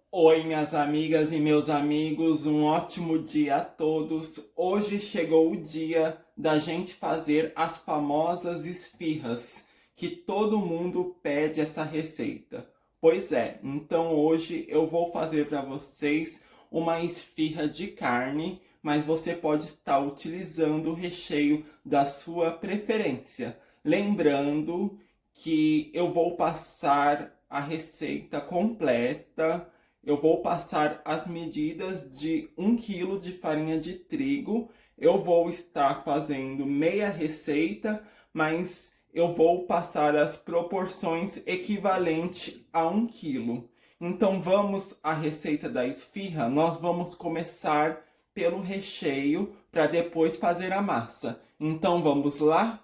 Oi, minhas amigas e meus amigos, um ótimo dia a todos. Hoje chegou o dia da gente fazer as famosas esfirras, que todo mundo pede essa receita. Pois é, então hoje eu vou fazer para vocês uma esfirra de carne, mas você pode estar utilizando o recheio da sua preferência. Lembrando que eu vou passar a receita completa. Eu vou passar as medidas de 1 quilo de farinha de trigo. Eu vou estar fazendo meia receita, mas eu vou passar as proporções equivalentes a 1 quilo. Então vamos à receita da esfirra. Nós vamos começar pelo recheio para depois fazer a massa. Então vamos lá?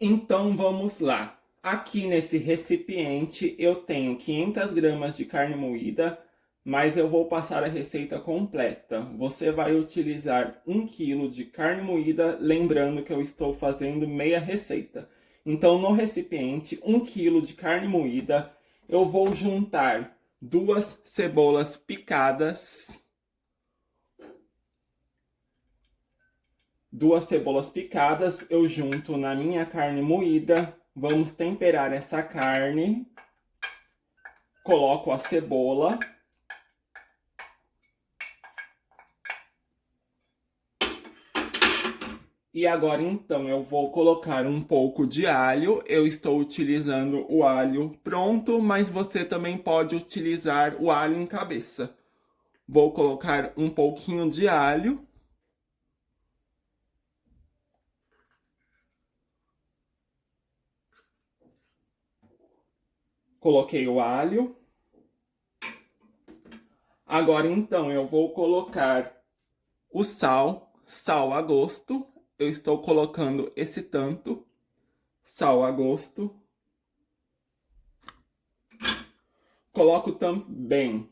Então vamos lá. Aqui nesse recipiente eu tenho 500 gramas de carne moída, mas eu vou passar a receita completa. Você vai utilizar 1 quilo de carne moída, lembrando que eu estou fazendo meia receita. Então no recipiente, 1 quilo de carne moída, eu vou juntar 2 cebolas picadas. 2 cebolas picadas eu junto na minha carne moída. Vamos temperar essa carne. Coloco a cebola. E agora então eu vou colocar um pouco de alho. Eu estou utilizando o alho pronto, mas você também pode utilizar o alho em cabeça. Vou colocar um pouquinho de alho. Coloquei o alho. Agora então eu vou colocar o sal a gosto. Eu estou colocando esse tanto, sal a gosto. Coloco também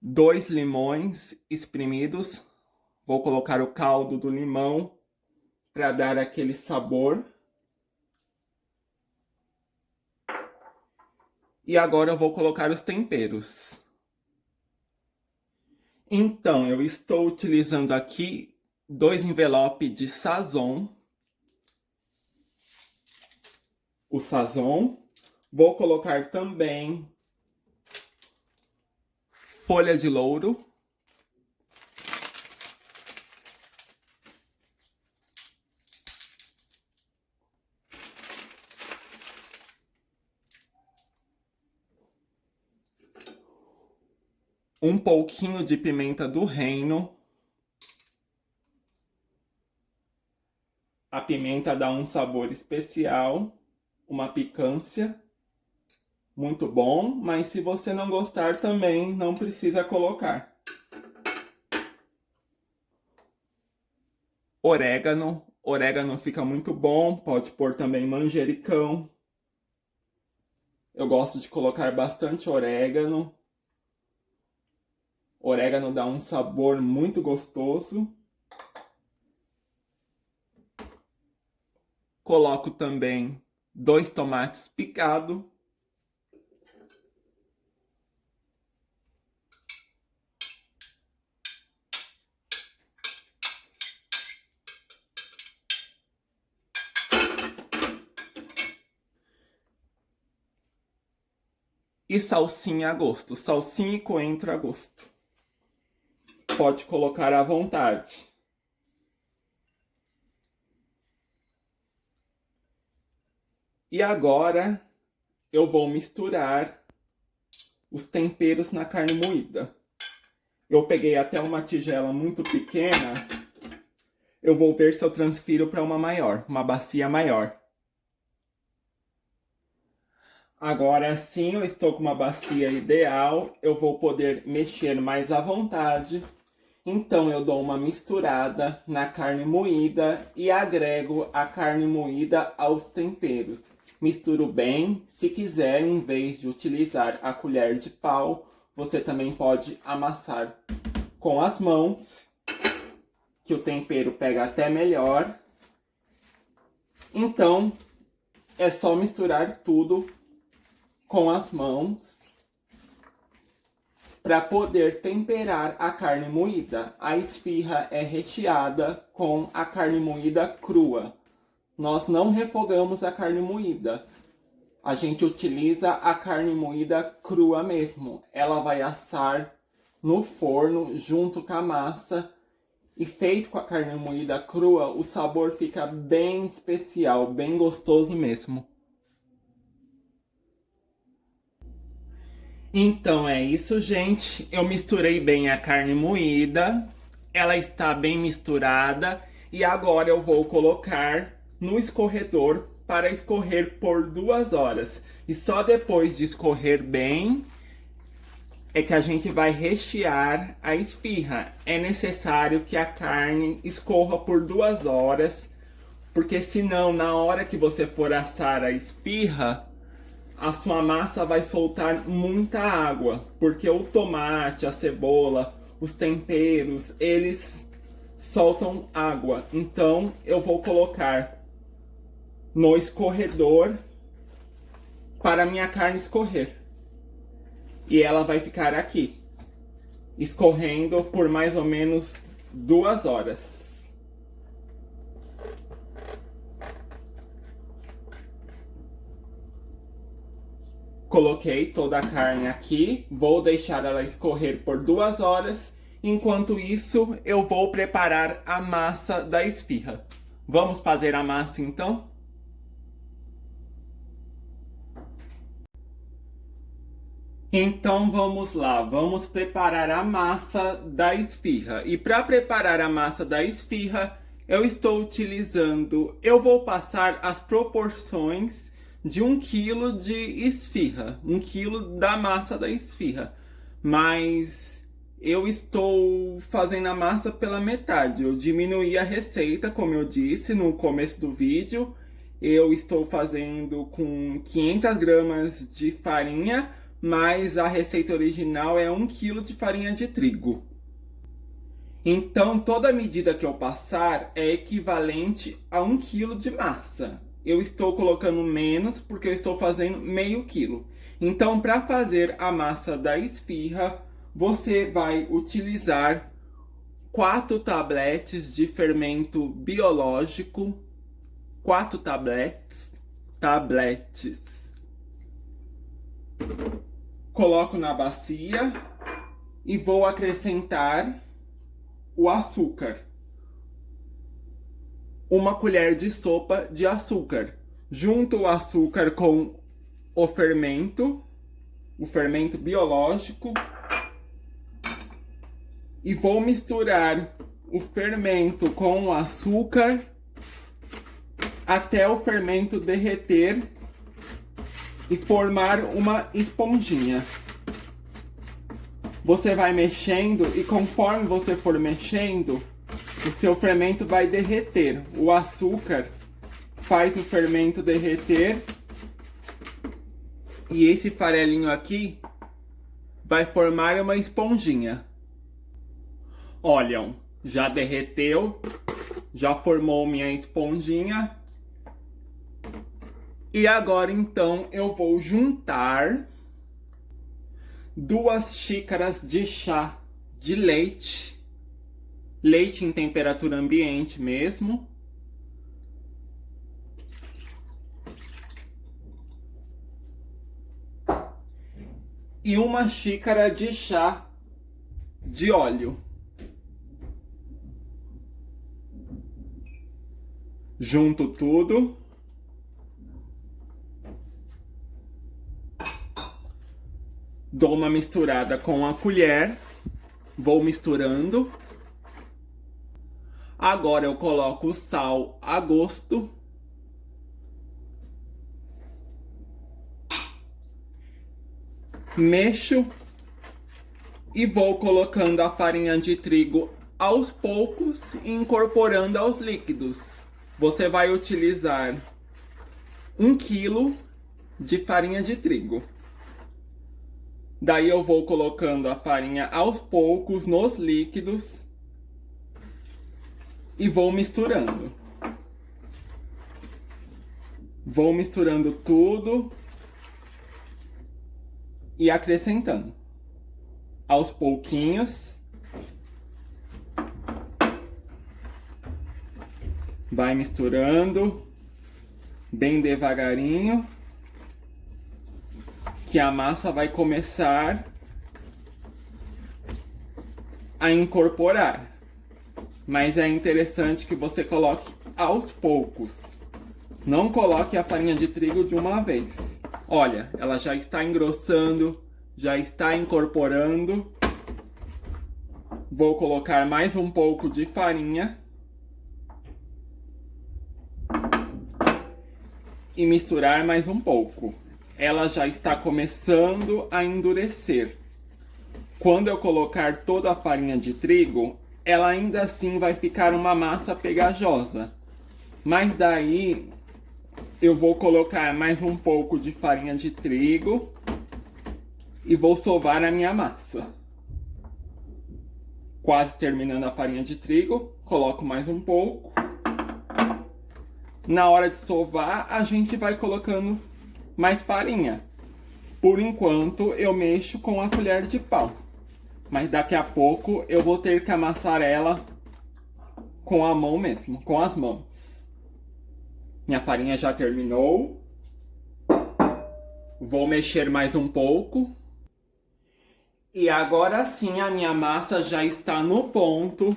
2 limões espremidos. Vou colocar o caldo do limão para dar aquele sabor. E agora eu vou colocar os temperos. Então, eu estou utilizando aqui 2 envelopes de sazon. O sazon. Vou colocar também folha de louro. Um pouquinho de pimenta do reino. A pimenta dá um sabor especial, uma picância, muito bom, mas se você não gostar também não precisa colocar. Orégano fica muito bom, pode pôr também manjericão. Eu gosto de colocar bastante orégano. Orégano dá um sabor muito gostoso. Coloco também 2 tomates picados. E salsinha a gosto, salsinha e coentro a gosto. Pode colocar à vontade. E agora eu vou misturar os temperos na carne moída. Eu peguei até uma tigela muito pequena. Eu vou ver se eu transfiro para uma maior, uma bacia maior. Agora sim, eu estou com uma bacia ideal. Eu vou poder mexer mais à vontade. Então eu dou uma misturada na carne moída e agrego a carne moída aos temperos. Misturo bem. Se quiser, em vez de utilizar a colher de pau, você também pode amassar com as mãos, que o tempero pega até melhor. Então, é só misturar tudo com as mãos para poder temperar a carne moída. A esfirra é recheada com a carne moída crua. Nós não refogamos a carne moída. A gente utiliza a carne moída crua mesmo. Ela vai assar no forno junto com a massa. E feito com a carne moída crua, o sabor fica bem especial, bem gostoso mesmo. Então é isso, gente. Eu misturei bem a carne moída. Ela está bem misturada. E agora eu vou colocar no escorredor para escorrer por 2 horas. E só depois de escorrer bem é que a gente vai rechear a esfirra. É necessário que a carne escorra por 2 horas, porque senão na hora que você for assar a esfirra, a sua massa vai soltar muita água, porque o tomate, a cebola, os temperos, eles soltam água. Então eu vou colocar no escorredor para a minha carne escorrer. E ela vai ficar aqui, escorrendo por mais ou menos 2 horas. Coloquei toda a carne aqui, vou deixar ela escorrer por 2 horas. Enquanto isso, eu vou preparar a massa da esfirra. Vamos fazer a massa então? Então vamos lá, vamos preparar a massa da esfirra. E para preparar a massa da esfirra, eu estou utilizando, eu vou passar as proporções de 1 quilo de esfirra, 1 quilo da massa da esfirra. Mas eu estou fazendo a massa pela metade. Eu diminuí a receita, como eu disse no começo do vídeo. Eu estou fazendo com 500 gramas de farinha, mas a receita original é 1 quilo de farinha de trigo. Então, toda a medida que eu passar é equivalente a 1 quilo de massa. Eu estou colocando menos porque eu estou fazendo meio quilo. Então, para fazer a massa da esfirra, você vai utilizar 4 tabletes de fermento biológico. 4 tabletes. Coloco na bacia e vou acrescentar o açúcar. 1 colher de sopa de açúcar. Junto o açúcar com o fermento biológico, e vou misturar o fermento com o açúcar até o fermento derreter e formar uma esponjinha. Você vai mexendo e conforme você for mexendo, o seu fermento vai derreter. O açúcar faz o fermento derreter e esse farelinho aqui vai formar uma esponjinha. Olham, já derreteu, já formou minha esponjinha. E agora então eu vou juntar 2 xícaras de chá de leite. Leite em temperatura ambiente mesmo. E 1 xícara de chá de óleo. Junto tudo. Dou uma misturada com a colher. Vou misturando. Agora eu coloco o sal a gosto. Mexo e vou colocando a farinha de trigo aos poucos e incorporando aos líquidos. Você vai utilizar 1 quilo de farinha de trigo. Daí eu vou colocando a farinha aos poucos nos líquidos e vou misturando. Vou misturando tudo e acrescentando aos pouquinhos. Vai misturando bem devagarinho, que a massa vai começar a incorporar. Mas é interessante que você coloque aos poucos. Não coloque a farinha de trigo de uma vez. Olha, ela já está engrossando, já está incorporando. Vou colocar mais um pouco de farinha. E misturar mais um pouco. Ela já está começando a endurecer. Quando eu colocar toda a farinha de trigo, ela ainda assim vai ficar uma massa pegajosa. Mas daí eu vou colocar mais um pouco de farinha de trigo e vou sovar a minha massa. Quase terminando a farinha de trigo, coloco mais um pouco. Na hora de sovar, a gente vai colocando mais farinha. Por enquanto, eu mexo com a colher de pau. Mas daqui a pouco eu vou ter que amassar ela com a mão mesmo, com as mãos. Minha farinha já terminou. Vou mexer mais um pouco. E agora sim a minha massa já está no ponto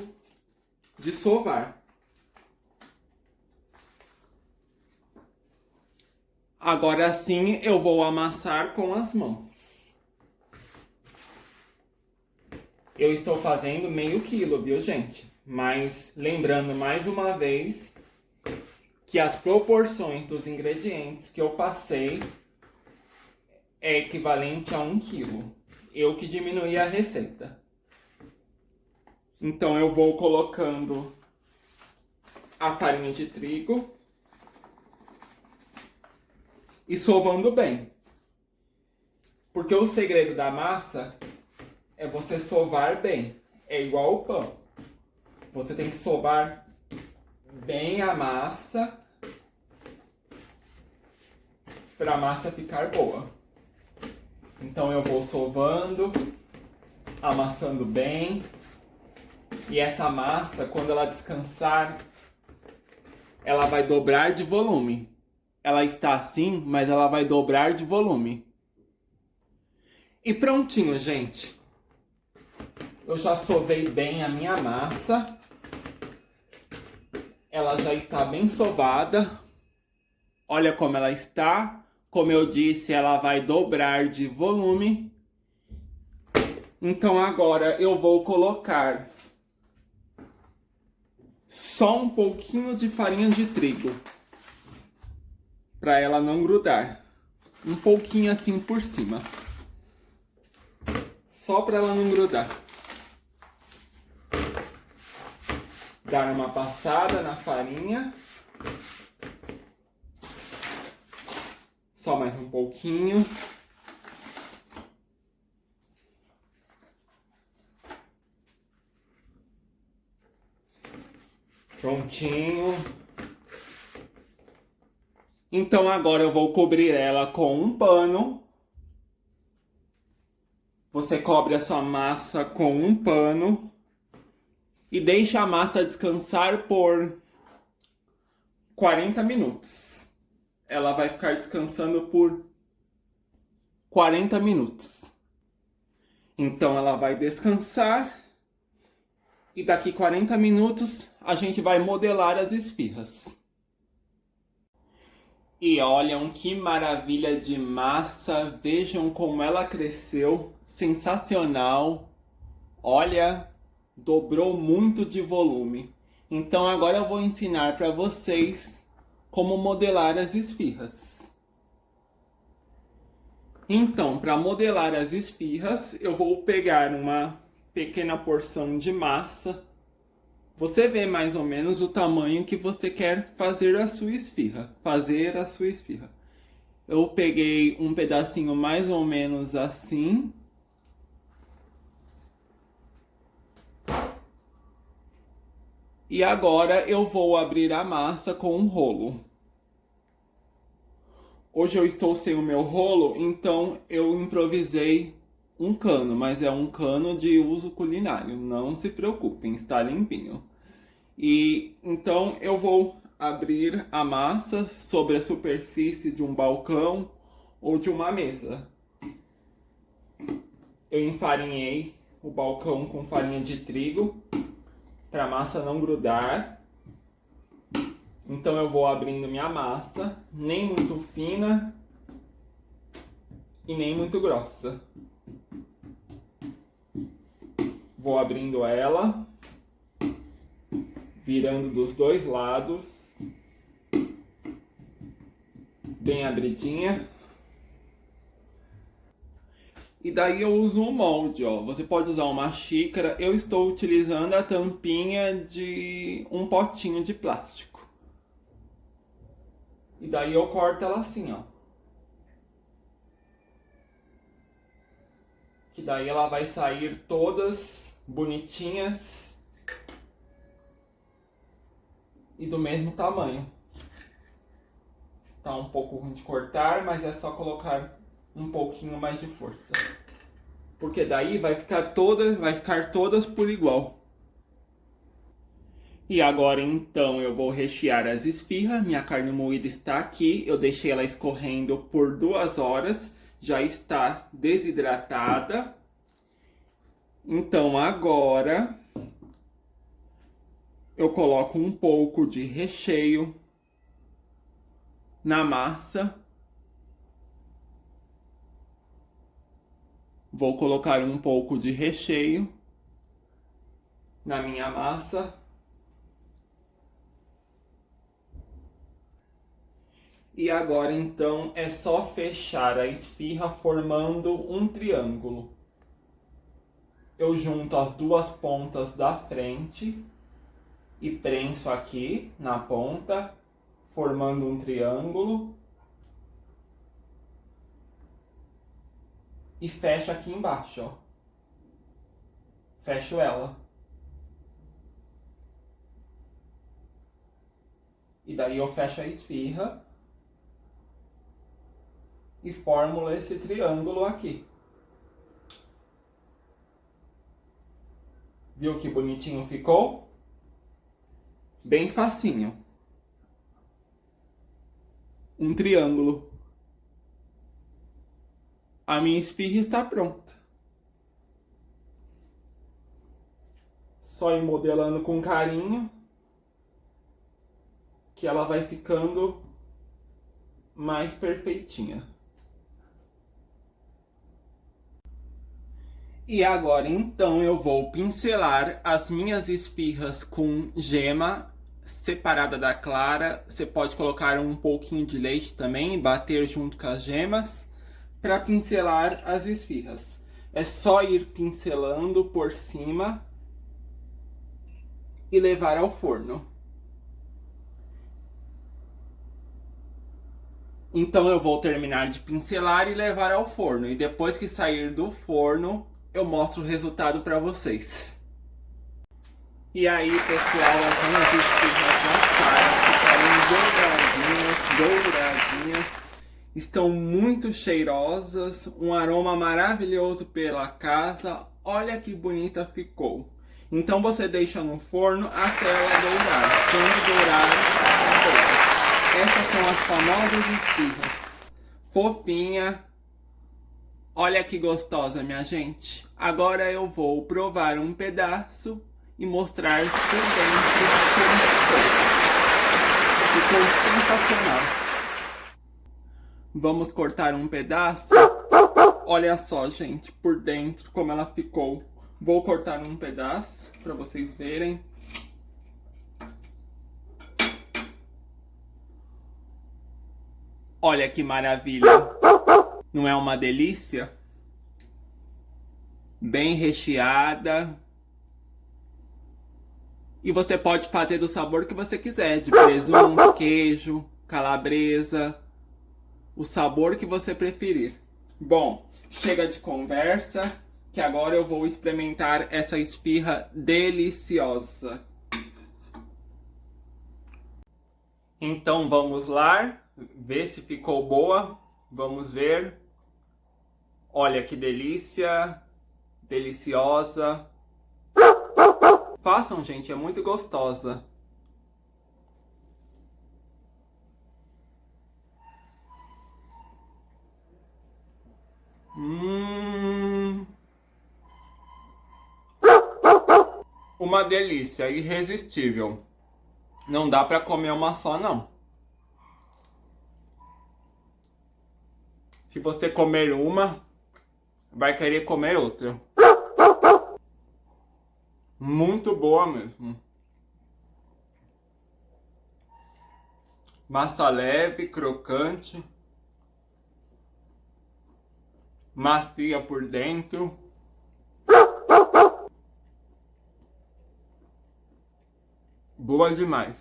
de sovar. Agora sim eu vou amassar com as mãos. Eu estou fazendo meio quilo, viu, gente? Mas lembrando mais uma vez que as proporções dos ingredientes que eu passei é equivalente a 1 quilo. Eu que diminuí a receita. Então eu vou colocando a farinha de trigo e sovando bem. Porque o segredo da massa é você sovar bem. É igual o pão. Você tem que sovar bem a massa para a massa ficar boa. Então eu vou sovando, amassando bem. E essa massa, quando ela descansar, ela vai dobrar de volume. Ela está assim, mas ela vai dobrar de volume. E prontinho, gente. Eu já sovei bem a minha massa. Ela já está bem sovada. Olha como ela está. Como eu disse, ela vai dobrar de volume. Então agora eu vou colocar só um pouquinho de farinha de trigo. Para ela não grudar. Um pouquinho assim por cima. Só para ela não grudar. Dar uma passada na farinha. Só mais um pouquinho. Prontinho. Então agora eu vou cobrir ela com um pano. Você cobre a sua massa com um pano. E deixa a massa descansar por 40 minutos. Ela vai ficar descansando por 40 minutos. Então ela vai descansar. E daqui 40 minutos a gente vai modelar as esfirras. E olham que maravilha de massa. Vejam como ela cresceu. Sensacional. Olha, dobrou muito de volume. Então agora eu vou ensinar para vocês como modelar as esfirras. Então, para modelar as esfirras, eu vou pegar uma pequena porção de massa. Você vê mais ou menos o tamanho que você quer fazer a sua esfirra. Eu peguei um pedacinho mais ou menos assim. E agora eu vou abrir a massa com um rolo. Hoje eu estou sem o meu rolo, então eu improvisei um cano, mas é um cano de uso culinário, não se preocupem, está limpinho. E então eu vou abrir a massa sobre a superfície de um balcão ou de uma mesa. Eu enfarinhei o balcão com farinha de trigo para a massa não grudar. Então eu vou abrindo minha massa, nem muito fina e nem muito grossa. Vou abrindo ela, virando dos dois lados, bem abridinha. E daí eu uso um molde, ó. Você pode usar uma xícara, eu estou utilizando a tampinha de um potinho de plástico. E daí eu corto ela assim, ó. Que daí ela vai sair todas bonitinhas e do mesmo tamanho. Tá um pouco ruim de cortar, mas é só colocar um pouquinho mais de força. Porque daí vai ficar todas por igual. E agora então eu vou rechear as esfirras. Minha carne moída está aqui. Eu deixei ela escorrendo por 2 horas. Já está desidratada. Então agora eu coloco um pouco de recheio na massa. Vou colocar um pouco de recheio na minha massa. E agora então é só fechar a esfirra formando um triângulo. Eu junto as 2 pontas da frente e prenso aqui na ponta, formando um triângulo. E fecho aqui embaixo, ó. Fecho ela. E daí eu fecho a esfirra e formo esse triângulo aqui. Viu que bonitinho ficou? Bem facinho. Um triângulo. A minha esfirra está pronta. Só ir modelando com carinho, que ela vai ficando mais perfeitinha. E agora então eu vou pincelar as minhas esfirras com gema separada da clara. Você pode colocar um pouquinho de leite também e bater junto com as gemas para pincelar as esfirras. É só ir pincelando por cima e levar ao forno. Então eu vou terminar de pincelar e levar ao forno. E depois que sair do forno, eu mostro o resultado para vocês. E aí, pessoal, as minhas esfirras assaram, ficaram douradinhas. Estão muito cheirosas, um aroma maravilhoso pela casa. Olha que bonita ficou. Então você deixa no forno até ela dourar. Quando dourar, acabou. Essas são as famosas esfirras. Fofinha. Olha que gostosa, minha gente. Agora eu vou provar um pedaço e mostrar por dentro como ficou. Ficou sensacional. Vamos cortar um pedaço? Olha só, gente, por dentro como ela ficou. Vou cortar um pedaço para vocês verem. Olha que maravilha! Não é uma delícia? Bem recheada. E você pode fazer do sabor que você quiser, de presunto, queijo, calabresa, o sabor que você preferir. Bom, chega de conversa, que agora eu vou experimentar essa esfirra deliciosa. Então vamos lá, ver se ficou boa. Vamos ver. Olha que delícia, deliciosa. Façam, gente, é muito gostosa. Uma delícia, irresistível. Não dá pra comer uma só, não. Se você comer uma, vai querer comer outra. Muito boa mesmo. Massa leve, crocante. Macia por dentro. Boa demais.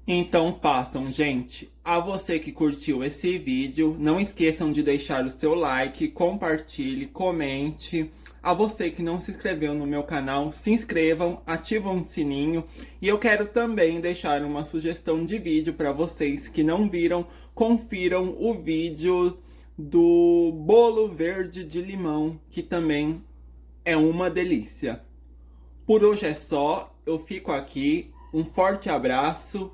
Então façam, gente. A você que curtiu esse vídeo, não esqueçam de deixar o seu like, compartilhe, comente. A você que não se inscreveu no meu canal, se inscrevam, ativam o sininho. E eu quero também deixar uma sugestão de vídeo para vocês que não viram, confiram o vídeo do bolo verde de limão, que também é uma delícia. Por hoje é só, eu fico aqui, um forte abraço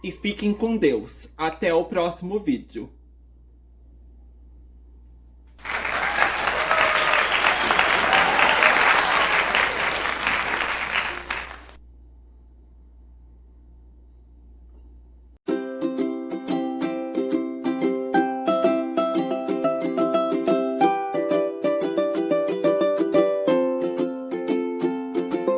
e fiquem com Deus. Até o próximo vídeo.